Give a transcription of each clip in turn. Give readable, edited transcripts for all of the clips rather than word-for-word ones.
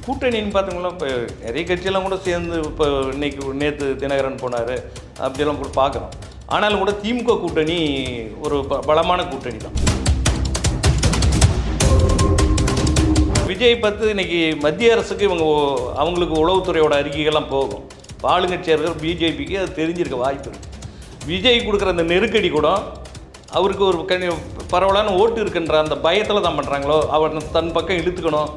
கூட்டணின்னு பார்த்தீங்கன்னா இப்போ நிறைய கட்சியெல்லாம் கூட சேர்ந்து இப்போ நேற்று தினகரன் போனார் அப்படியெல்லாம் கூட பார்க்குறோம். ஆனாலும் கூட திமுக கூட்டணி ஒரு பலமான கூட்டணி தான். விஜய் பார்த்து இன்னைக்கு மத்திய அரசுக்கு அவங்களுக்கு உளவுத்துறையோட அறிக்கைகள்லாம் போகும். ஆளுங்கட்சியர்கள் பிஜேபிக்கு அது தெரிஞ்சிருக்க வாய்ப்பு இருக்குது. விஜய் கொடுக்குற அந்த நெருக்கடி கூட அவருக்கு ஒரு பரவலான ஓட்டு இருக்குன்ற அந்த பயத்தில் தான் பண்ணுறாங்களோ, அவர் தன் பக்கம் இழுத்துக்கணும்.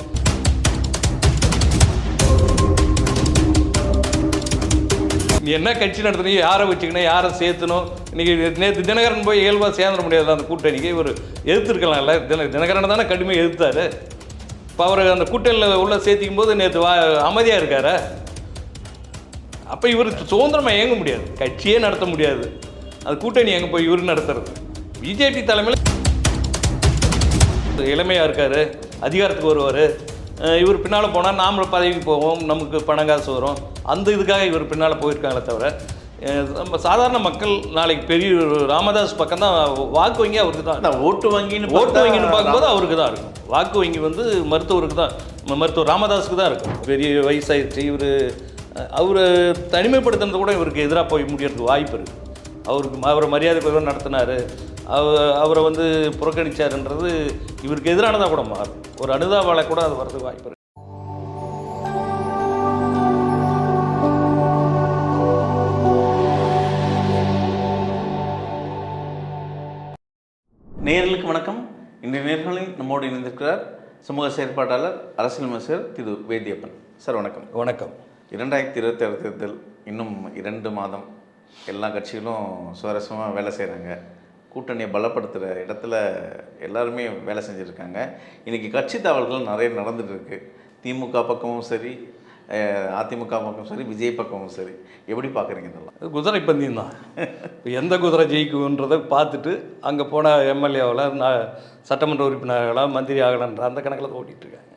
என்ன கட்சி நடத்தணும், யாரை வச்சுக்கணும், யாரை சேர்த்தணும். இன்றைக்கி நேற்று தினகரன் போய் இயல்பாக சேர்ந்துட முடியாது அந்த கூட்டணிக்கு. இவர் எதிர்த்துருக்கலாம்ல. தினகரன் தானே கடுமையாக எதிர்த்தார். இப்போ அவர் அந்த கூட்டணியில் உள்ள சேர்த்திக்கும் போது நேற்று அமைதியாக இருக்கார். அப்போ இவர் சுதந்திரமாக இயங்க முடியாது, கட்சியே நடத்த முடியாது. அது கூட்டணி எங்கே போய் இவர் நடத்துறது? பிஜேபி தலைமையில் இளமையாக இருக்கார், அதிகாரத்துக்கு வருவார். இவர் பின்னால் போனால் நாம் பதவிக்கு போவோம், நமக்கு பணம் காசு வரும். அந்த இதுக்காக இவர் பின்னால் போயிருக்காங்களே தவிர நம்ம சாதாரண மக்கள் நாளைக்கு பெரிய ராமதாஸ் பக்கம் தான் வாக்கு வங்கி அவருக்கு தான். ஓட்டு வங்கின்னு பார்க்கும்போது அவருக்கு தான் இருக்கும். வாக்கு வங்கி வந்து மருத்துவருக்கு தான், மருத்துவர் ராமதாஸுக்கு தான் இருக்கும். பெரிய வயசாகிடுச்சு. அவரை தனிமைப்படுத்துறது கூட இவருக்கு எதிராக போய் முடியறதுக்கு வாய்ப்பு இருக்குது. அவரை மரியாதை குறைவாக நடத்தினார், அவரை வந்து புறக்கணிச்சாருன்றது இவருக்கு எதிரானதாக கூட மாறும். ஒரு அனுதாபால கூட அது வரதுக்கு வாய்ப்பு இருக்குது. நேயர்களுக்கு வணக்கம். இன்றைய நேர்களில் நம்மோடு இணைந்திருக்கிறார் சமூக செயற்பாட்டாளர், அரசியல் விமர்சகர் திரு வேதியப்பன். சார் வணக்கம். வணக்கம். 2026 தேர்தல் இன்னும் 2 மாதம். எல்லா கட்சிகளும் சுவாரஸ்யமாக வேலை செய்கிறாங்க. கூட்டணியை பலப்படுத்துகிற இடத்துல எல்லாருமே வேலை செஞ்சுருக்காங்க. இன்றைக்கி கட்சி தாவல்கள் நிறைய நடந்துகிட்ருக்கு. திமுக பக்கமும் சரி, அதிமுக பக்கம் சரி, விஜய் பக்கமும் சரி. எப்படி பார்க்குறீங்க இதெல்லாம்? குதிரை பந்தயம் தான். இப்போ எந்த குதிரை ஜெயிக்குன்றதை பார்த்துட்டு அங்கே போன எம்எல்ஏவில் சட்டமன்ற உறுப்பினர்களாக மந்திரி ஆகலான்ற அந்த கணக்கில் ஓட்டிகிட்ருக்காங்க.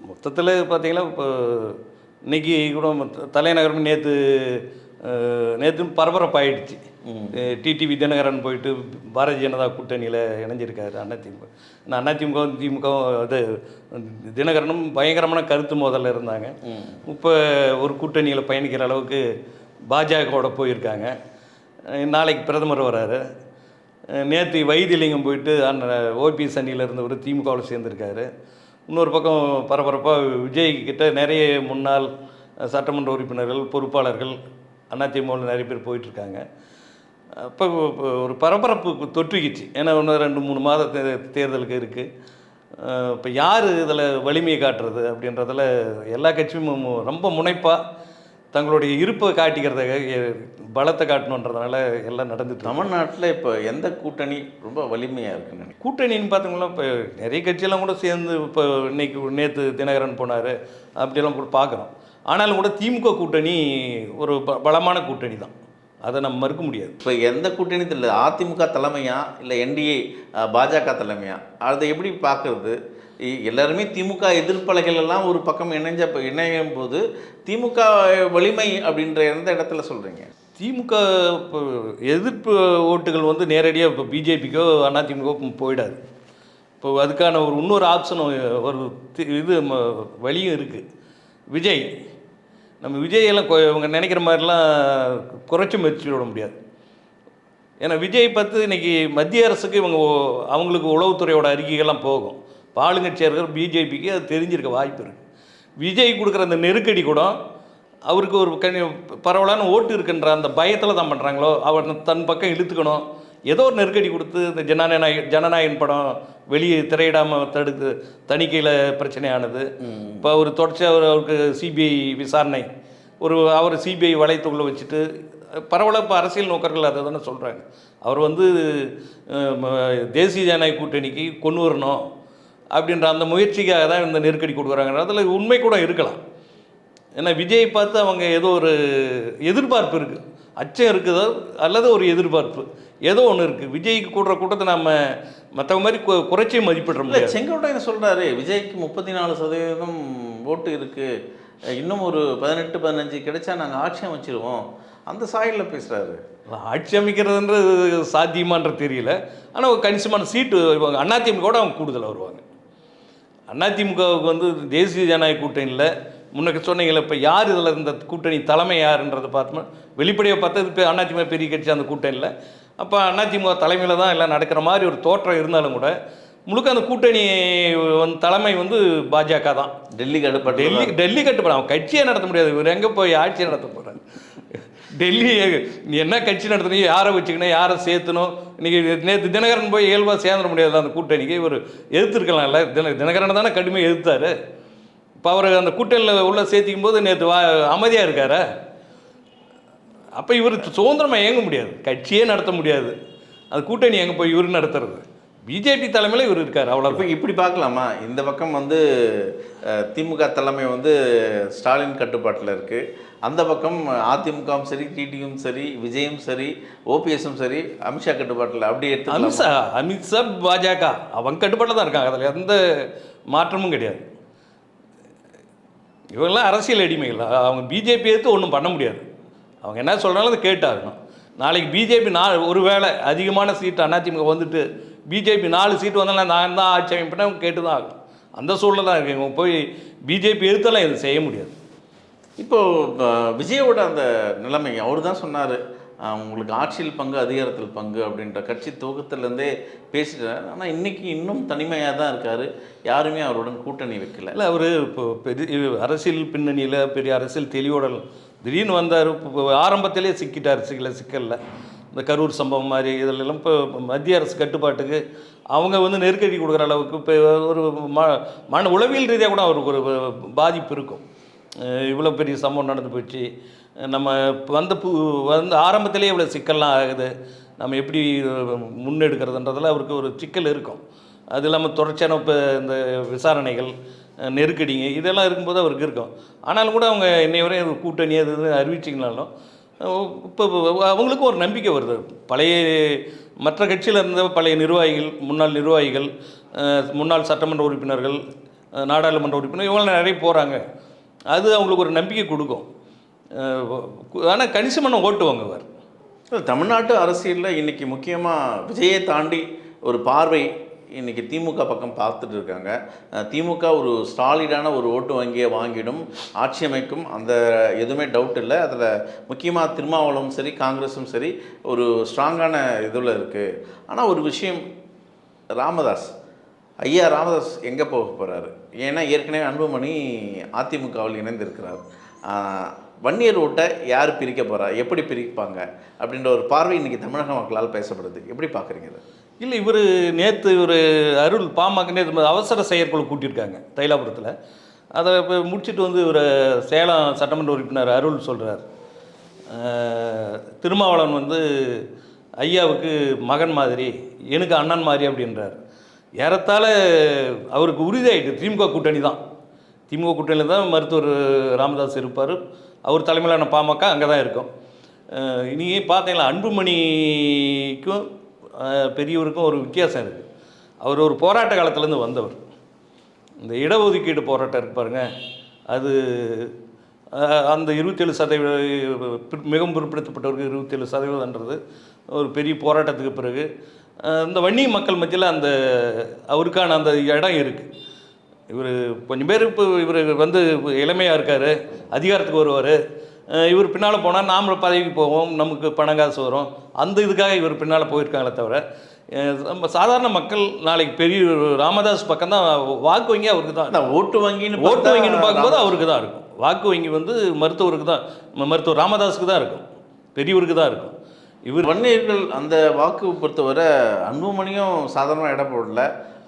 மொத்தத்தில் பார்த்தீங்கன்னா இப்போ இன்றைக்கி கூட தலைநகரம் நேற்று பரபரப்பாயிடுச்சு. டிடிவி தினகரன் போயிட்டு பாரதிய ஜனதா கூட்டணியில் இணைஞ்சிருக்காரு அதிமுக. அதிமுகவும் திமுகவும் இது தினகரனும் பயங்கரமான கருத்து மோதலில் இருந்தாங்க. இப்போ ஒரு கூட்டணியில் பயணிக்கிற அளவுக்கு பாஜகவோட போயிருக்காங்க. நாளைக்கு பிரதமர் வராரு. நேற்று வைத்தியலிங்கம் போயிட்டு ஓபிஎஸ் அணியில் இருந்தவர் திமுகவில் சேர்ந்துருக்காரு. இன்னொரு பக்கம் பரபரப்பாக விஜய்கிட்ட நிறைய முன்னாள் சட்டமன்ற உறுப்பினர்கள், பொறுப்பாளர்கள் அதிமுகவில் நிறைய பேர் போயிட்டுருக்காங்க. அப்போ ஒரு பரபரப்பு தொற்றுக்கிச்சு. ஏன்னா இன்னும் 2-3 மாத தேர்தலுக்கு இருக்குது. இப்போ யார் இதில் வலிமையை காட்டுறது அப்படின்றதில் எல்லா கட்சியும் ரொம்ப முனைப்பாக தங்களுடைய இருப்பை காட்டிக்கிறத, பலத்தை காட்டணுன்றதுனால எல்லாம் நடந்துட்டு. தமிழ்நாட்டில் இப்போ எந்த கூட்டணி ரொம்ப வலிமையாக இருக்குன்னு? கூட்டணின்னு பார்த்தீங்கன்னா இப்போ நிறைய கட்சியெல்லாம் கூட சேர்ந்து இப்போ நேற்று தினகரன் போனார் அப்படியெல்லாம் கூட பார்க்குறோம். ஆனாலும் கூட திமுக கூட்டணி ஒரு பலமான கூட்டணி தான். அதை நம்ம மறுக்க முடியாது. இப்போ எந்த கூட்டணி இல்லை, அதிமுக தலைமையா இல்லை என்டிஏ பாஜக தலைமையா, அதை எப்படி பார்க்குறது? எல்லாருமே திமுக எதிர்ப்பலைகள் எல்லாம் ஒரு பக்கம் இணையும் போது திமுக வலிமை அப்படின்ற எந்த இடத்துல சொல்கிறீங்க? திமுக இப்போ எதிர்ப்பு ஓட்டுகள் வந்து நேரடியாக இப்போ பிஜேபிக்கோ அதிமுக போயிடாது. இப்போ அதுக்கான இன்னொரு ஆப்ஷனும் ஒரு வழியும் இருக்குது. விஜய், நம்ம விஜயெல்லாம் இவங்க நினைக்கிற மாதிரிலாம் குறைச்சி மதிச்சு விட முடியாது. ஏன்னா விஜய் பார்த்து இன்றைக்கி மத்திய அரசுக்கு அவங்களுக்கு உளவுத்துறையோட அறிக்கைகள்லாம் போகும். ஆளுங்கட்சியர்கள் பிஜேபிக்கு அது தெரிஞ்சிருக்க வாய்ப்பு இருக்குது. விஜய் கொடுக்குற அந்த நெருக்கடி கூட அவருக்கு ஒரு பரவலான ஓட்டு இருக்குன்ற அந்த பயத்தில் தான் பண்ணுறாங்களோ, அவர் தன் பக்கம் இழுத்துக்கணும். ஏதோ ஒரு நெருக்கடி கொடுத்து இந்த ஜனநாயகன் படம் வெளியே திரையிடாமல் தடுத்து தணிக்கையில் பிரச்சனையானது. இப்போ அவர் தொடர்ச்சியாக அவருக்கு சிபிஐ விசாரணை, அவர் சிபிஐ வளையத்துக்குள்ளே வச்சுட்டு பரவலாக இப்போ அரசியல் நோக்கர்கள் அதை தானே சொல்கிறாங்க. அவர் தேசிய ஜனநாயக கூட்டணிக்கு கொண்டு வரணும் அப்படின்ற அந்த முயற்சிக்காக தான் இந்த நெருக்கடி கொடுக்குறாங்க. அதில் உண்மை கூட இருக்கலாம். ஏன்னா விஜய் பார்த்து அவங்க ஏதோ ஒரு எதிர்பார்ப்பு இருக்குது, அச்சம் இருக்குதோ அல்லது ஒரு எதிர்பார்ப்பு ஏதோ ஒன்று இருக்குது. விஜய்க்கு கூடுற கூட்டத்தை நம்ம மற்றவங்க மாதிரி குறைச்சி மதிப்பிடுற முடியாது. செங்கோட்டையன் சொல்கிறாரு விஜய்க்கு 34% ஓட்டு இருக்குது, இன்னும் ஒரு 18-15 கிடைச்சா நாங்கள் ஆட்சி அமைச்சிருவோம், அந்த சாயலில் பேசுகிறாரு. ஆட்சி அமைக்கிறதுன்றது சாத்தியமான்ற தெரியல. ஆனால் ஒரு கணிசமான சீட்டு அதிமுக கூட அவங்க கூடுதலாக வருவாங்க. அதிமுகவுக்கு வந்து தேசிய ஜனநாயக கூட்டணியில் முன்னக்கு சொன்னீங்களே, இப்போ யார் இதில் இந்த கூட்டணி தலைமை யாருன்றதை பார்த்தோம்னா வெளிப்படையாக பார்த்தது இப்போ அதிமுக பெரிய கட்சி அந்த கூட்டணியில். அப்போ அதிமுக தலைமையில் தான் எல்லாம் நடக்கிற மாதிரி ஒரு தோற்றம் இருந்தாலும் கூட முழுக்க அந்த கூட்டணி வந்து தலைமை வந்து பாஜக தான். டெல்லி கட்டுப்பாடு டெல்லி கட்டுப்பாடு. அவன் கட்சியை நடத்த முடியாது. இவர் எங்கே போய் ஆட்சியை நடத்த போகிறாங்க? டெல்லி என்ன கட்சி நடத்தணும், யாரை வச்சுக்கணும், யாரை சேர்த்தணும். இன்றைக்கி நேற்று தினகரன் போய் இயல்பாக சேர்ந்துட முடியாது அந்த கூட்டணிக்கு. இவர் எதிர்த்துருக்கலாம்ல. தினகரன் தானே கடுமையாக எதிர்த்தார். இப்போ அவர் அந்த கூட்டணியில் உள்ள சேர்த்திக்கும் போது நேற்று அமைதியாக இருக்கார். அப்போ இவர் சுதந்திரமாக இயங்க முடியாது, கட்சியே நடத்த முடியாது. அந்த கூட்டணி எங்கே போய் இவர் நடத்துறது? பிஜேபி தலைமையில் இவர் இருக்கார், அவ்வளோ. இப்போ இப்படி பார்க்கலாமா? இந்த பக்கம் வந்து திமுக தலைமை வந்து ஸ்டாலின் கட்டுப்பாட்டில் இருக்குது, அந்த பக்கம் அதிமுகவும் சரி, டிடியும் சரி, விஜயும் சரி, ஓபிஎஸும் சரி அமித்ஷா கட்டுப்பாட்டில். அப்படி எடுத்து அமித்ஷா பாஜக அவங்க கட்டுப்பாட்டில் தான் இருக்காங்க. அதில் எந்த மாற்றமும் கிடையாது. இவங்கெல்லாம் அரசியல் அடிமைகள். அவங்க பிஜேபி எடுத்து ஒன்றும் பண்ண முடியாது. அவங்க என்ன சொல்கிறாலும் அதை கேட்டாகணும். நாளைக்கு பிஜேபி ஒரு வேளை அதிகமான சீட்டு அதிமுக வந்துட்டு பிஜேபி 4 சீட்டு வந்தாலும் நான் தான் ஆட்சி அமைப்பேன், அவங்க கேட்டு தான் ஆகணும். அந்த சூழலில் தான் இருக்கு. இவங்க போய் பிஜேபி எடுத்தாலும் இது செய்ய முடியாது. இப்போது விஜயோட அந்த நிலைமை அவர் தான் சொன்னார், உங்களுக்கு ஆட்சியில் பங்கு அதிகாரத்தில் பங்கு அப்படின்ற கட்சி துவக்கத்துலேருந்தே பேசிட்டார். ஆனால் இன்றைக்கி இன்னும் தனிமையாக தான் இருக்கார், யாருமே அவருடன் கூட்டணி வைக்கல. இல்லை, அவர் இப்போ பெரிய அரசியல் பின்னணியில் பெரிய அரசியல் தெளிவோட திடீர்னு வந்தார். இப்போ ஆரம்பத்திலே சிக்கிட்டார் சிக்கலில். இந்த கரூர் சம்பவம் மாதிரி இதிலெல்லாம் இப்போ மத்திய அரசு கட்டுப்பாட்டுக்கு அவங்க வந்து நெருக்கடி கொடுக்குற அளவுக்கு இப்போ ஒரு மன உளவியல் ரீதியாக கூட அவருக்கு ஒரு பாதிப்பு இருக்கும். இவ்வளோ பெரிய சம்பவம் நடந்து போச்சு, நம்ம வந்து ஆரம்பத்திலே இவ்வளோ சிக்கல்லாம் ஆகுது, நம்ம எப்படி முன்னெடுக்கிறதுன்றதில் அவருக்கு ஒரு சிக்கல் இருக்கும். அது இல்லாமல் தொடர்ச்சியான இப்போ இந்த விசாரணைகள், நெருக்கடிங்க இதெல்லாம் இருக்கும்போது அவருக்கு இருக்கும். ஆனாலும் கூட அவங்க இன்னை வரை கூட்டணி அது அறிவிச்சிங்கனாலும் இப்போ அவங்களுக்கும் ஒரு நம்பிக்கை வருது. பழைய மற்ற கட்சியில் இருந்த பழைய நிர்வாகிகள், முன்னாள் நிர்வாகிகள், முன்னாள் சட்டமன்ற உறுப்பினர்கள், நாடாளுமன்ற உறுப்பினர் இவங்களாம் நிறைய போகிறாங்க. அது அவங்களுக்கு ஒரு நம்பிக்கை கொடுக்கும். ஆனால் கணிசமான ஓட்டுவாங்க அவர். தமிழ்நாட்டு அரசியலில் இன்றைக்கி முக்கியமாக விஜயை தாண்டி ஒரு பார்வை இன்றைக்கி திமுக பக்கம் பார்த்துட்டு இருக்காங்க. திமுக ஒரு ஸ்டாலிடான ஒரு ஓட்டு வங்கியை வாங்கிடும், ஆட்சி அமைக்கும், அந்த எதுவுமே டவுட் இல்லை. அதில் முக்கியமாக திருமாவளவும் சரி, காங்கிரஸும் சரி ஒரு ஸ்ட்ராங்கான இதில் இருக்குது. ஆனால் ஒரு விஷயம், ஐயா ராமதாஸ் எங்கே போக போகிறாரு? ஏன்னா ஏற்கனவே அன்புமணி அதிமுகவில் இணைந்திருக்கிறார். வன்னியர் ஓட்டை யார் பிரிக்க போகிறா, எப்படி பிரிப்பாங்க அப்படின்ற ஒரு பார்வை இன்றைக்கி தமிழக மக்களால் பேசப்படுது. எப்படி பார்க்குறீங்க இதை? இல்லை, இவர் நேற்று அருள் பாமக நேற்று அவசர செயற்குழு கூட்டியிருக்காங்க தைலாபுரத்தில். அதை இப்போ முடிச்சுட்டு வந்து இவர் சேலம் சட்டமன்ற உறுப்பினர் அருள் சொல்கிறார், திருமாவளவன் வந்து ஐயாவுக்கு மகன் மாதிரி, எனக்கு அண்ணன் மாதிரி அப்படின்றார். ஏறத்தாழ அவருக்கு உறுதியாயிட்டு திமுக கூட்டணி தான். திமுக கூட்டணியில் தான் மருத்துவர் ராமதாஸ் இருப்பார். அவர் தலைமையிலான பாமக அங்கே தான் இருக்கும். இன்றைக்கி பார்த்தீங்களா, அன்புமணிக்கும் பெரியவருக்கும் ஒரு வித்தியாசம் இருக்குது. அவர் ஒரு போராட்ட காலத்துலேருந்து வந்தவர். இந்த இடஒதுக்கீடு போராட்டம் இருக்கு பாருங்க, அது அந்த 27% மிகவும் பிற்படுத்தப்பட்டவருக்கு 27%ன்றது ஒரு பெரிய போராட்டத்துக்கு பிறகு இந்த வன்னி மக்கள் மத்தியில் அந்த அவருக்கான அந்த இடம் இருக்குது. இவர் கொஞ்சம் பேர் இப்போ இவர் வந்து இளமையாக இருக்கார், அதிகாரத்துக்கு வருவார். இவர் பின்னால் போனால் நாம் பதவிக்கு போவோம், நமக்கு பணம் காசு வரும், அந்த இதுக்காக இவர் பின்னால் போயிருக்காங்களே தவிர நம்ம சாதாரண மக்கள் நாளைக்கு பெரிய ராமதாஸ் பக்கம் தான் வாக்கு வங்கி அவருக்கு தான். ஓட்டு வங்கின்னு பார்க்கும்போது அவருக்கு தான் இருக்கும். வாக்கு வங்கி வந்து மருத்துவருக்கு தான், மருத்துவர் ராமதாஸுக்கு தான் இருக்கும், பெரியவருக்கு தான் இருக்கும். இவர் வன்னியர்கள் அந்த வாக்கு பொறுத்தவரை அன்புமணியும் சாதாரணமாக இடம் போடல,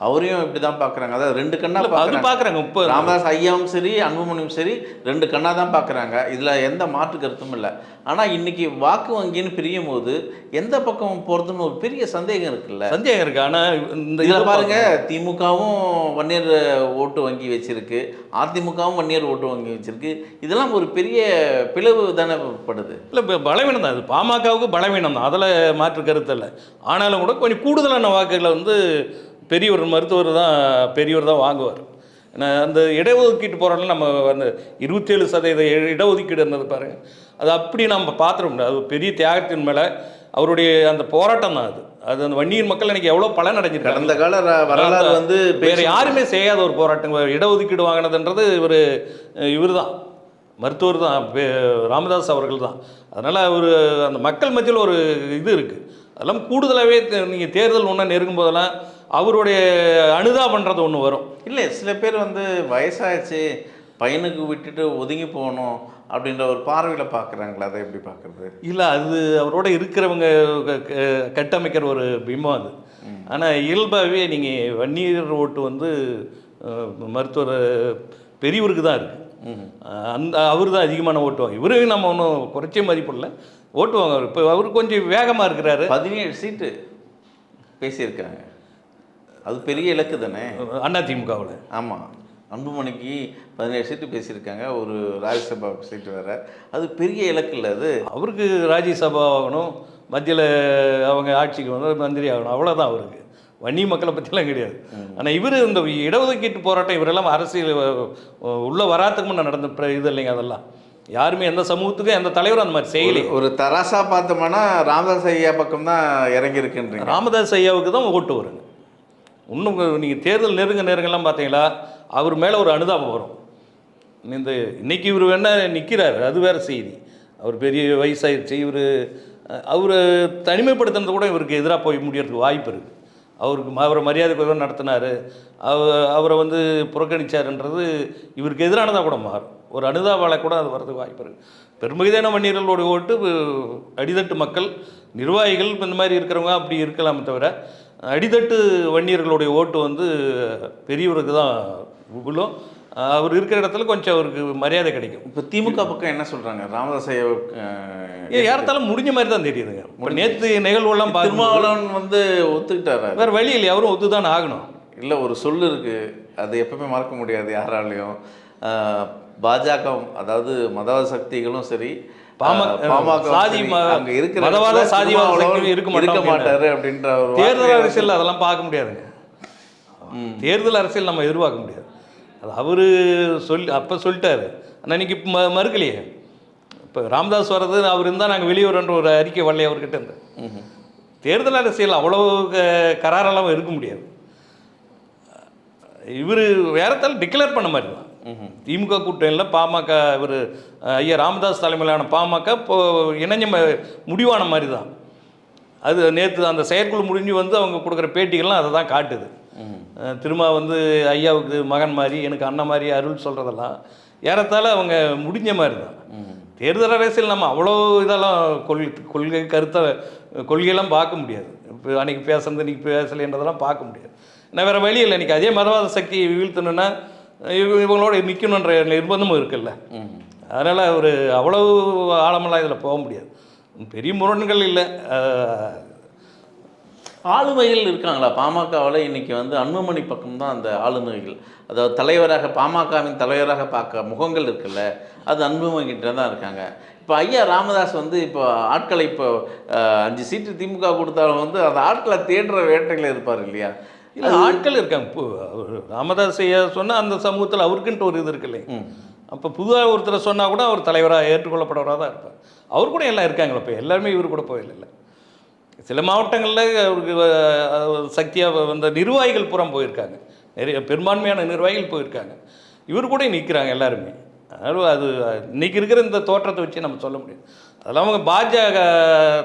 அவரையும் இப்படி தான் பார்க்குறாங்க. அதாவது 2 கண்ணா பார்க்குறாங்க. இப்போ ராமதாஸ் ஐயாவும் சரி, அன்புமணியும் சரி 2 கண்ணாக தான் பார்க்குறாங்க. இதில் எந்த மாற்று கருத்தும் இல்லை. ஆனால் இன்றைக்கி வாக்கு வங்கின்னு பிரியும் போது எந்த பக்கம் போகிறதுன்னு ஒரு பெரிய சந்தேகம் இருக்குல்ல? சந்தேகம் இருக்குது. ஆனால் இந்த இதில் பாருங்கள், திமுகவும் வன்னியர் ஓட்டு வங்கி வச்சுருக்கு, அதிமுகவும் வன்னியர் ஓட்டு வங்கி வச்சுருக்கு. இதெல்லாம் ஒரு பெரிய பிளவு தானே படுது. இல்லை, பலவீனம் தான். அது பாமகவுக்கு பலவீனம் தான், அதில் மாற்று கருத்து இல்லை. ஆனாலும் கூட கொஞ்சம் கூடுதலான வாக்குகளை வந்து மருத்துவர் தான் வாங்குவார். அந்த இடஒதுக்கீட்டு போகிறோம்ல, நம்ம அந்த 27% இடஒதுக்கீடு இருந்தது பாருங்கள், அது அப்படி நம்ம பார்த்துட முடியாது. அது பெரிய தியாகத்தின் மேலே அவருடைய அந்த போராட்டம் தான் அது. அது அந்த வன்னியர் மக்கள் எனக்கு எவ்வளோ பலன் அடைஞ்சிருக்காங்க. கடந்த கால வரலாறு வந்து வேறு யாருமே செய்யாத ஒரு போராட்டம். இடஒதுக்கீடு வாங்கினதுன்றது இவர் தான், மருத்துவர் தான், ராமதாஸ் அவர்கள் தான். அதனால் அந்த மக்கள் மத்தியில் ஒரு இது இருக்குது. அதெல்லாம் கூடுதலாகவே நீங்கள் தேர்தல் ஒன்றா நெருங்கும் போதெல்லாம் அவருடைய அனுதாபன்றது ஒன்று வரும். இல்லை, சில பேர் வந்து வயசாகிடுச்சு பையனுக்கு விட்டுட்டு ஒதுங்கி போகணும் அப்படின்ற ஒரு பார்வையில் பார்க்குறாங்களா? அதை எப்படி பார்க்குறது? இல்லை, அது அவரோட இருக்கிறவங்க கட்டமைக்கிற ஒரு பிம்பம் அது. ஆனால் இயல்பாகவே நீங்கள் வன்னியர் ஓட்டு வந்து மருத்துவர் பெரியவருக்கு தான் இருக்குது. அவர் தான் அதிகமான ஓட்டுவாங்க. இவருக்கு நம்ம ஒன்றும் குறைச்ச மதிப்பில்லை, ஓட்டுவாங்க. இப்போ அவர் கொஞ்சம் வேகமாக இருக்கிறாரு. 17 சீட்டு பேசியிருக்காங்க, அது பெரிய இலக்கு தானே அதிமுகவில். ஆமாம், அன்புமணிக்கு 17 சீட்டு பேசியிருக்காங்க, ஒரு ராஜ்யசபா சீட்டு வேறு, அது பெரிய இலக்கு இல்லை. அது அவருக்கு ராஜ்யசபா ஆகணும், மத்தியில் அவங்க ஆட்சிக்கு வந்து மந்திரி ஆகணும், அவ்வளோதான் அவருக்கு. வன்னி மக்களை பற்றிலாம் கிடையாது. ஆனால் இவர் இந்த இடஒதுக்கீட்டு போராட்டம் இவரெல்லாம் அரசியல் உள்ளே வராத்துக்கு முன்னே நடந்த இது இல்லைங்க. அதெல்லாம் யாருமே எந்த சமூகத்துக்கும் எந்த தலைவரும் அந்த மாதிரி செய்யலை. ஒரு தராசா பார்த்தோம்னா ராமதாஸ் ஐயா பக்கம் தான் இறங்கியிருக்குன்றீங்க. ராமதாஸ் ஐயாவுக்கு தான் ஓட்டு வருங்க. இன்னும் நீங்கள் தேர்தல் நெருங்கெல்லாம் பார்த்தீங்களா அவர் மேலே ஒரு அனுதாபம் வரும். இன்னைக்கு இவர் வேணால் நிற்கிறார், அது வேறு செய்தி. அவர் பெரிய வயசாகிடுச்சு, அவர் தனிமைப்படுத்துனது கூட இவருக்கு எதிராக போய் முடியறதுக்கு வாய்ப்பு இருக்குது. அவரை மரியாதை குறைவாக நடத்தினார், அவரை வந்து புறக்கணிச்சாருன்றது இவருக்கு எதிரானதாக கூட மாறும். ஒரு அனுதாபால கூட அது வரதுக்கு வாய்ப்பு இருக்குது. பெரும்பகுதியான வன்னியர்களோட ஓட்டு அடித்தட்டு மக்கள், நிர்வாகிகள் இந்த மாதிரி இருக்கிறவங்க அப்படி இருக்கலாமே தவிர, அடித்தட்டு வன்னியர்களுடைய ஓட்டு வந்து பெரியவருக்கு தான் விழும். அவர் இருக்கிற இடத்துல கொஞ்சம் அவருக்கு மரியாதை கிடைக்கும். இப்போ திமுக பக்கம் என்ன சொல்கிறாங்க? ராமதாஸ் யார்த்தாலும் முடிஞ்ச மாதிரி தான் தெரியுதுங்க. இப்போ நேற்று நிகழ்வுலாம் திருமாவளவன் வந்து ஒத்துக்கிட்டார், வேறு வழி இல்லை, அவரும் ஒத்து தான் ஆகணும். இல்லை, ஒரு சொல்லு இருக்குது, அது எப்பவுமே மறக்க முடியாது யாராலையும். பாஜக, அதாவது மதவாத சக்திகளும் சரி, பாமக அங்கே இருக்கிற மதவாத சாதிவாத இருக்க மாட்டாரு அப்படின்ற ஒரு தேர்தல் அரசியல் அதெல்லாம் பார்க்க முடியாதுங்க. தேர்தல் அரசியல் நம்ம எதிர்பார்க்க முடியாது. அது அவர் அப்போ சொல்லிட்டாரு, ஆனால் இன்னைக்கு இப்போ மறுக்கலையே. இப்போ ராமதாஸ் வர்றது அவர் இருந்தால் நாங்கள் வெளியே வரோன்ற ஒரு அறிக்கை வரலையே அவர்கிட்ட இருந்து. தேர்தல் அரசியல் அவ்வளோ கராரெல்லாம் இருக்க முடியாது. இவர் வேறத்தால் டிக்ளேர் பண்ண மாதிரி தான். திமுக கூட்டணியில் பாமக இவர் ஐயா ராமதாஸ் தலைமையிலான பாமக இப்போ இணைஞ்ச முடிவான மாதிரி தான். அது நேற்று அந்த செயற்குழு முடிஞ்சு வந்து அவங்க கொடுக்குற பேட்டிகள்லாம் அதை தான் காட்டுது. திரும்ப வந்து ஐயாவுக்கு மகன் மாதிரி, எனக்கு அண்ணன் மாதிரி அருள் சொல்கிறதெல்லாம் ஏறத்தாழ அவங்க முடிஞ்ச மாதிரி தான். தேர்தல் அரசியல் நம்ம அவ்வளோ இதெல்லாம் கொள்கை கொள்கையெல்லாம் பார்க்க முடியாது. இப்போ அன்றைக்கி பேசுறது இன்றைக்கி பேசலைன்றதெல்லாம் பார்க்க முடியாது. நான் வேறு வழி இல்லை. இன்றைக்கி அதே மதவாத சக்தியை வீழ்த்தணுன்னா இவங்களோட நிற்கணுன்ற நிர்பந்தமும் இருக்குல்ல. அதனால் ஒரு அவ்வளோ ஆழமெல்லாம் இதில் போக முடியாது. பெரிய முரண்கள் இல்லை. ஆளுமைகள் இருக்காங்களா பாமகவில்? இன்றைக்கி வந்து அன்புமணி பக்கம்தான் அந்த ஆளுமைகள், அதாவது தலைவராக பாமகவின் தலைவராக பார்க்க முகங்கள் இருக்குல்ல, அது அன்புமணிகிட்ட தான் இருக்காங்க. இப்போ ஐயா ராமதாஸ் வந்து இப்போ ஆட்களை இப்போ 5 சீட்டு திமுக கொடுத்தாலும் வந்து அந்த ஆட்களை தேடுற வேட்டையில் இருப்பார் இல்லையா? இல்லை, ஆட்கள் இருக்காங்க. இப்போ ராமதாஸ் ஐயா சொன்னால் அந்த சமூகத்தில் அவருக்குன்ட்டு ஒரு இது இருக்கு இல்லைங்க. அப்போ புதுவாக ஒருத்தரை சொன்னால் கூட அவர் தலைவராக ஏற்றுக்கொள்ளப்படுறவராக தான் இருப்பார். அவர் கூட எல்லாம் இருக்காங்களா? இப்போ எல்லாருமே இவர் கூட போயிடல. சில மாவட்டங்களில் அவருக்கு சக்தியாக வந்த நிர்வாகிகள் புறம் போயிருக்காங்க, நிறைய பெரும்பான்மையான நிர்வாகிகள் போயிருக்காங்க. இவர் கூட நிற்கிறாங்க எல்லாருமே. அதனால் அது இன்றைக்கி இருக்கிற இந்த தோற்றத்தை வச்சு நம்ம சொல்ல முடியும். அதெல்லாம் அவங்க பாஜக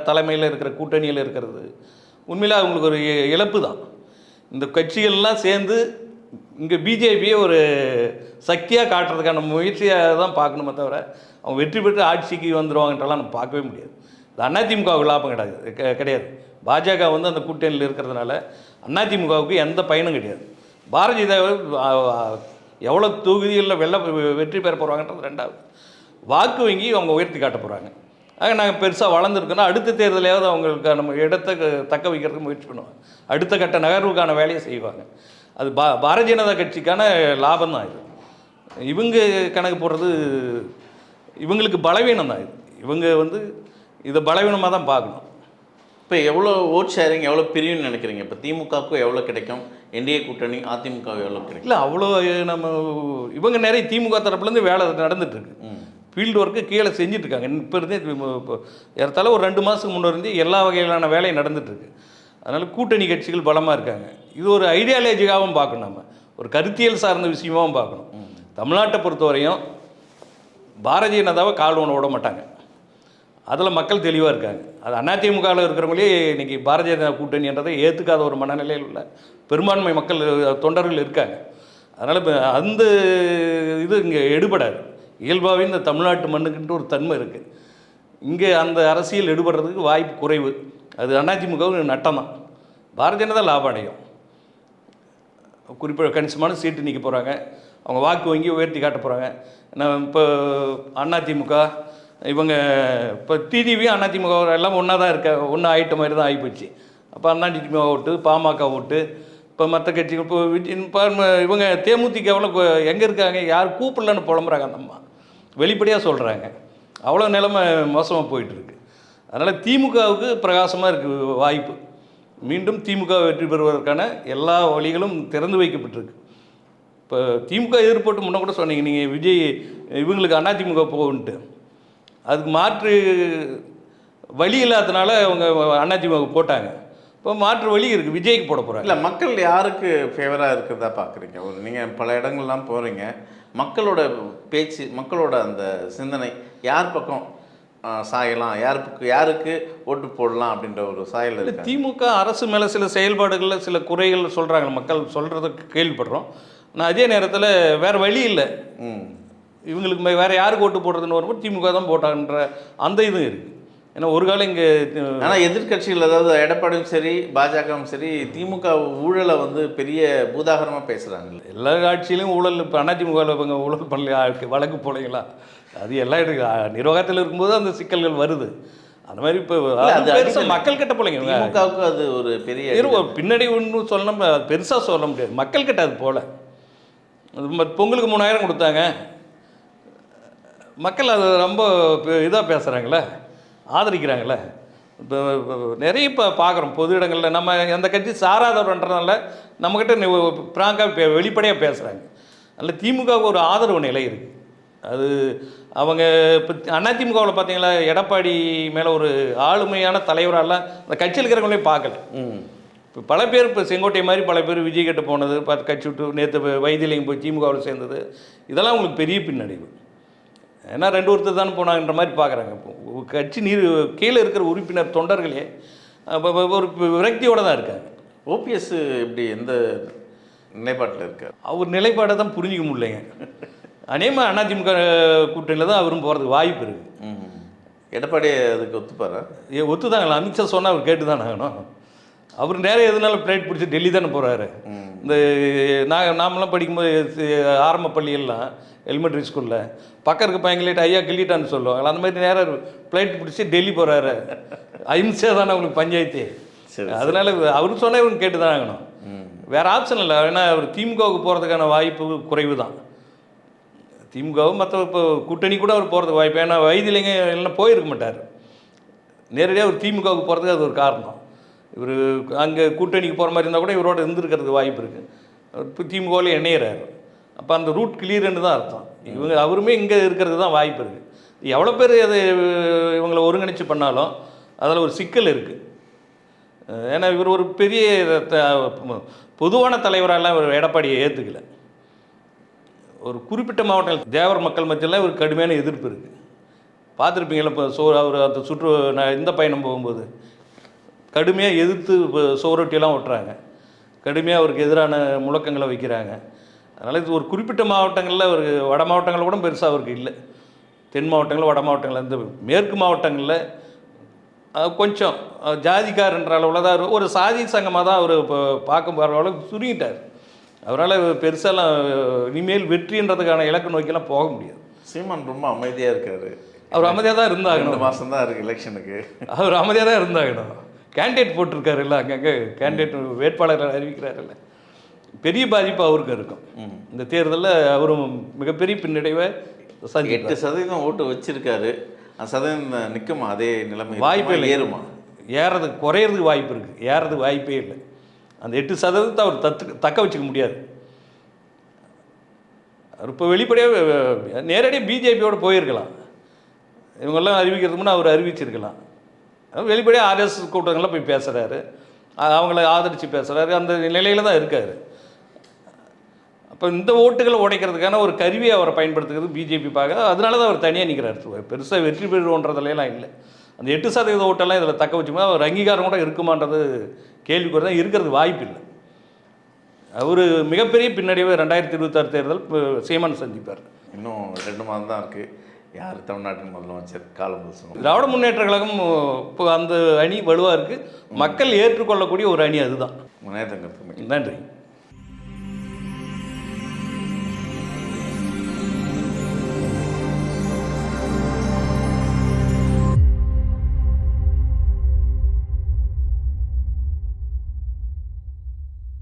தலைமையில் இருக்கிற கூட்டணியில் இருக்கிறது உண்மையில் அவங்களுக்கு ஒரு இழப்பு தான். இந்த கட்சிகள்லாம் சேர்ந்து இங்கே பிஜேபியை ஒரு சக்தியாக காட்டுறதுக்கான முயற்சியாக தான் பார்க்கணுமே தவிர அவங்க வெற்றி பெற்று ஆட்சிக்கு வந்துடுவாங்கன்றலாம் நம்ம பார்க்கவே முடியாது. இது அதிமுகவுக்கு லாபம் கிடையாது. பாஜக வந்து அந்த கூட்டணியில் இருக்கிறதுனால அதிமுகவுக்கு எந்த பயனும் கிடையாது. பாரதிய ஜனதா எவ்வளோ தொகுதிகளில் வெற்றி பெற போகிறாங்கன்றது ரெண்டாவது. வாக்கு வங்கி அவங்க உயர்த்தி காட்ட போகிறாங்க. ஆக நாங்கள் பெருசாக வளர்ந்துருக்கோன்னா அடுத்த தேர்தலையாவது அவங்களுக்கு நம்ம இடத்தை தக்க வைக்கிறதுக்கு முயற்சி பண்ணுவாங்க. அடுத்த கட்ட நகர்வுக்கான வேலையை செய்வாங்க. அது பாரதிய ஜனதா கட்சிக்கான லாபம் தான் இது. இவங்க கணக்கு போடுறது இவங்களுக்கு பலவீனம் தான். இவங்க வந்து இதை பலவீனமாக தான் பார்க்கணும். இப்போ எவ்வளோ ஓட் ஷேரிங் எவ்வளோ பிரியும்னு நினைக்கிறீங்க? இப்போ திமுகவுக்கும் எவ்வளோ கிடைக்கும், என்டிஏ கூட்டணி அதிமுக எவ்வளோ கிடைக்கும்? இல்லை, அவ்வளோ நம்ம இவங்க நிறைய திமுக தரப்புலேருந்து வேலை நடந்துகிட்ருக்கு. ஃபீல்டு ஒர்க்கு கீழே செஞ்சிட்ருக்காங்க. இப்போ இருந்தே ஏறத்தாழ ஒரு 2 மாதத்துக்கு முன்னே இருந்து எல்லா வகையிலான வேலையும் நடந்துகிட்ருக்கு. அதனால் கூட்டணி கட்சிகள் பலமாக இருக்காங்க. இது ஒரு ஐடியாலஜிக்காகவும் பார்க்கணும், நம்ம ஒரு கருத்தியல் சார்ந்த விஷயமாகவும் பார்க்கணும். தமிழ்நாட்டை பொறுத்தவரையும் பாரதிய ஜனதாவை கால் ஒன்று விட மாட்டாங்க, அதில் மக்கள் தெளிவாக இருக்காங்க. அது அதிமுகவில் இருக்கிறவங்களே இன்றைக்கி பாரதிய ஜனதா கூட்டணின்றதை ஏற்றுக்காத ஒரு மனநிலையில் உள்ள பெரும்பான்மை மக்கள் தொண்டர்கள் இருக்காங்க. அதனால் இப்போ அந்த இது இங்கே எடுபடாது. இயல்பாகவே இந்த தமிழ்நாட்டு மண்ணுக்குன்ட்டு ஒரு தன்மை இருக்குது. இங்கே அந்த அரசியல் எடுபடுறதுக்கு வாய்ப்பு குறைவு. அது அதிமுகவும் நட்டம் தான். பாரதிய ஜனதா லாபம் அடையும். குறிப்பிட்ட கணிசமான சீட்டு நிற்க போகிறாங்க. அவங்க வாக்கு வங்கி உயர்த்தி காட்ட போகிறாங்க. இப்போ அதிமுக இவங்க இப்போ டிடிவியும் அதிமுக எல்லாம் ஒன்றா தான் ஒன்றா ஆயிட்ட மாதிரி தான் ஆகிப்போச்சு. அப்போ அதிமுக ஓட்டு, பாமக ஓட்டு, இப்போ மற்ற கட்சிகள் இப்போ இவங்க தேமுதிகவில் எங்கே இருக்காங்க, யார் கூப்பிடலன்னு புலம்புறாங்க. அந்த அம்மா வெளிப்படையாக சொல்கிறாங்க. அவ்வளோ நிலைமை மோசமாக போயிட்டுருக்கு. அதனால் திமுகவுக்கு பிரகாசமாக இருக்குது வாய்ப்பு. மீண்டும் திமுக வெற்றி பெறுவதற்கான எல்லா வழிகளும் திறந்து வைக்கப்பட்டிருக்கு. இப்போ திமுக எதிர்ப்போட்டு முன்ன கூட சொன்னீங்க நீங்கள், விஜய் இவங்களுக்கு அதிமுக போகுன்ட்டு. அதுக்கு மாற்று வழி இல்லாதனால அவங்க அதிமுக போட்டாங்க. இப்போ மாற்று வழி இருக்குது, விஜய்க்கு போட போகிறாங்க. இல்லை, மக்கள் யாருக்கு ஃபேவராக இருக்கிறதா பார்க்குறீங்க? ஒரு நீங்கள் பல இடங்கள்லாம் போகிறீங்க, மக்களோட பேச்சு, மக்களோட அந்த சிந்தனை யார் பக்கம் சாயலாம், யாருக்கு ஓட்டு போடலாம் அப்படின்ற ஒரு சாயல் இருக்குது. திமுக அரசு மேலே சில செயல்பாடுகளில் சில குறைகள் சொல்கிறாங்க, மக்கள் சொல்கிறதுக்கு கேள்விப்படுறோம். நான் அதே நேரத்தில் வேறு வழி இல்லை, இவங்களுக்கு வேறு யாருக்கு ஓட்டு போடுறதுன்னு வரும்போது திமுக தான் போட்டாங்கன்ற அந்த இதுவும் இருக்குது. ஏன்னா ஒரு காலம் இங்கே ஆனால் எதிர்கட்சிகள், அதாவது எடப்பாடியும் சரி பாஜகவும் சரி, திமுக ஊழலை வந்து பெரிய பூதாகரமாக பேசுகிறாங்க. எல்லா ஆட்சியிலும் ஊழல். இப்போ அதிமுகவில் இவங்க ஊழல் பண்ணலையா, வழக்கு போடுறீங்களா, அது எல்லா நிர்வாகத்தில் இருக்கும்போது அந்த சிக்கல்கள் வருது. அந்த மாதிரி இப்போ அது மக்கள் கிட்ட போலங்க. திமுகவுக்கு அது ஒரு பெரிய பின்னாடி ஒன்று சொல்லணும், பெருசாக சொல்ல முடியாது. மக்கள் கிட்ட அது போல பொங்கலுக்கு 3000 கொடுத்தாங்க, மக்கள் அது ரொம்ப இதாக பேசுகிறாங்களே, ஆதரிக்கிறாங்களே. இப்போ நிறைய இப்போ பார்க்குறோம் பொது இடங்களில். நம்ம அந்த கட்சி சாராதவர்ன்றதுனால நம்மக்கிட்ட ஃப்ராங்காக வெளிப்படையாக பேசுகிறாங்க. அதில் திமுகவுக்கு ஒரு ஆதரவு நிலை இருக்குது. அது அவங்க இப்போ அதிமுகவில் பார்த்தீங்களா, எடப்பாடி மேலே ஒரு ஆளுமையான தலைவரெல்லாம் அந்த கட்சியில் இருக்கிறவங்களே பார்க்கல. இப்போ பல பேர் இப்போ செங்கோட்டை மாதிரி பல பேர் விஜய் கிட்ட போனது, பார்த்து கட்சி விட்டு நேற்று வைத்தியலிங்கம் போய் திமுகவில் சேர்ந்தது, இதெல்லாம் உங்களுக்கு பெரிய பின்னடைவு. ஏன்னா 2 ஒருத்தர் தானே போனாங்கன்ற மாதிரி பார்க்குறாங்க. இப்போ கட்சி கீழே இருக்கிற உறுப்பினர் தொண்டர்களே ஒரு விரக்தியோடு தான் இருக்காங்க. ஓபிஎஸ் எப்படி எந்த நிலைப்பாட்டில் இருக்கார்? அவர் நிலைப்பாடை தான் புரிஞ்சிக்க முடியலைங்க. அநேகமாக அதிமுக கூட்டணியில் தான் அவரும் போகிறதுக்கு வாய்ப்பு இருக்குது. எடப்பாடி அதுக்கு ஒத்துப்பாரா? ஒத்துதாங்களா? அமித்ஷா சொன்னால் அவர் கேட்டு தான் ஆகணும். அவர் நேரம் எதுனாலும் ஃப்ளைட் பிடிச்சி டெல்லி தானே போகிறாரு. இந்த நாமெல்லாம் படிக்கும்போது ஆரம்ப பள்ளியெல்லாம் எலிமெண்ட்ரி ஸ்கூலில் பக்கம் இருக்க பையன்கிட்ட ஐயா கிள்ளிட்டான்னு சொல்லுவாங்க. அந்த மாதிரி நேரம் ஃப்ளைட் பிடிச்சி டெல்லி போகிறாரு. அஹிம்சா தானே அவங்களுக்கு பஞ்சாயத்து. அதனால் அவரு சொன்னால் இவங்க கேட்டு தான் ஆகணும். வேறு ஆப்ஷன் இல்லை. ஏன்னா அவர் திமுகவுக்கு போகிறதுக்கான வாய்ப்பு குறைவு தான். திமுகவும் மற்ற இப்போ கூட்டணி கூட அவர் போகிறதுக்கு வாய்ப்பு. ஏன்னா வைத்தியலிங்கம் எல்லாம் போயிருக்க மாட்டார். நேரடியாக அவர் திமுகவுக்கு போகிறதுக்கு அது ஒரு காரணம். இவர் அங்கே கூட்டணிக்கு போகிற மாதிரி இருந்தால் கூட இவரோட இருந்துருக்கிறதுக்கு வாய்ப்பு இருக்குது. இப்போ திமுகவில் இணையிறாரு. அப்போ அந்த ரூட் கிளியர்னு தான் அர்த்தம். அவருமே இங்கே இருக்கிறது தான் வாய்ப்பு இருக்குது. எவ்வளோ பேர் அதை இவங்களை ஒருங்கிணைச்சு பண்ணாலும் அதில் ஒரு சிக்கல் இருக்குது. ஏன்னா இவர் ஒரு பெரிய பொதுவான தலைவரெல்லாம் இவர் எடப்பாடியை ஏற்றுக்கலை. ஒரு குறிப்பிட்ட மாவட்டங்கள் தேவர் மக்கள் மத்தியில் ஒரு கடுமையான எதிர்ப்பு இருக்குது. பார்த்துருப்பீங்களா? இப்போ அவர் அந்த நான் இந்த பயணம் போகும்போது கடுமையாக எதிர்த்து சுவரொட்டியெல்லாம் ஒட்டுறாங்க. கடுமையாக அவருக்கு எதிரான முழக்கங்களை வைக்கிறாங்க. அதனால் இது ஒரு குறிப்பிட்ட மாவட்டங்களில் ஒரு வட மாவட்டங்களில் கூட பெருசாக அவருக்கு இல்லை. தென் மாவட்டங்கள், வட மாவட்டங்கள், இந்த மேற்கு மாவட்டங்களில் கொஞ்சம் ஜாதிக்காரன்ற அளவில் தான் ஒரு சாதி சங்கமாக தான் அவர் இப்போ பார்க்க போகிற அளவுக்கு சுருங்கிட்டார். அவரால் பெருசாலாம் இனிமேல் வெற்றின்றதுக்கான இலக்கு நோக்கிலாம் போக முடியாது. சீமான் ரொம்ப அமைதியாக இருக்கார். அவர் அமைதியாக தான் இருந்தாகணும். 2 மாதம் தான் இருக்குது எலெக்ஷனுக்கு. அவர் அமைதியாக தான் இருந்தாகணும். கேண்டிடேட் போட்டிருக்காரு இல்லை, அங்கங்கே கேண்டிடேட் வேட்பாளர்கள் அறிவிக்கிறாருல்ல, பெரிய பாதிப்பு அவருக்கு இருக்கும். இந்த தேர்தலில் அவரும் மிகப்பெரிய பின்னடைவை 8% ஓட்டு வச்சிருக்காரு. அந்த சதவீதம் நிற்குமா? அதே நிலைமை வாய்ப்பே இல்லை. ஏறுமா? ஏறதுக்கு குறையிறதுக்கு வாய்ப்பு இருக்குது. ஏறதுக்கு வாய்ப்பே இல்லை. அந்த 8% அவர் தக்க வச்சுக்க முடியாது. அவர் இப்போ வெளிப்படையாக நேரடியாக பிஜேபியோடு போயிருக்கலாம். இவங்கெல்லாம் அறிவிக்கிறதுக்கு முன்னே அவர் அறிவிச்சிருக்கலாம். வெளிப்படையாக ஆர்எஸ் கூட்டங்கள்லாம் போய் பேசுகிறாரு. அவங்கள ஆதரித்து பேசுகிறாரு, அந்த நிலையில் தான் இருக்கார். அப்போ இந்த ஓட்டுகளை உடைக்கிறதுக்கான ஒரு கருவியை அவரை பயன்படுத்துகிறது பிஜேபி பார்க்க. அதனால தான் அவர் தனியாக நிற்கிறார். பெருசாக வெற்றி பெறுவோன்றதுலாம் இல்லை. அந்த 8% ஓட்டெல்லாம் இதில் தக்க வச்சுக்கோங்க. அவர் அங்கீகாரம் கூட இருக்குமான்றது கேள்விக்குறி தான், இருக்கிறது வாய்ப்பு இல்லை. அவர் மிகப்பெரிய பின்னடைவு 2026 தேர்தல் சீமான் சந்திப்பார். இன்னும் 2 மாதம் தான் இருக்குது. யார் தமிழ்நாட்டின் முதலமைச்சர் காலம் பேசணும். திராவிட முன்னேற்ற கழகம் இப்போ அந்த அணி வலுவாக இருக்குது. மக்கள் ஏற்றுக்கொள்ளக்கூடிய ஒரு அணி அதுதான். நேரத்துக்கு நன்றி.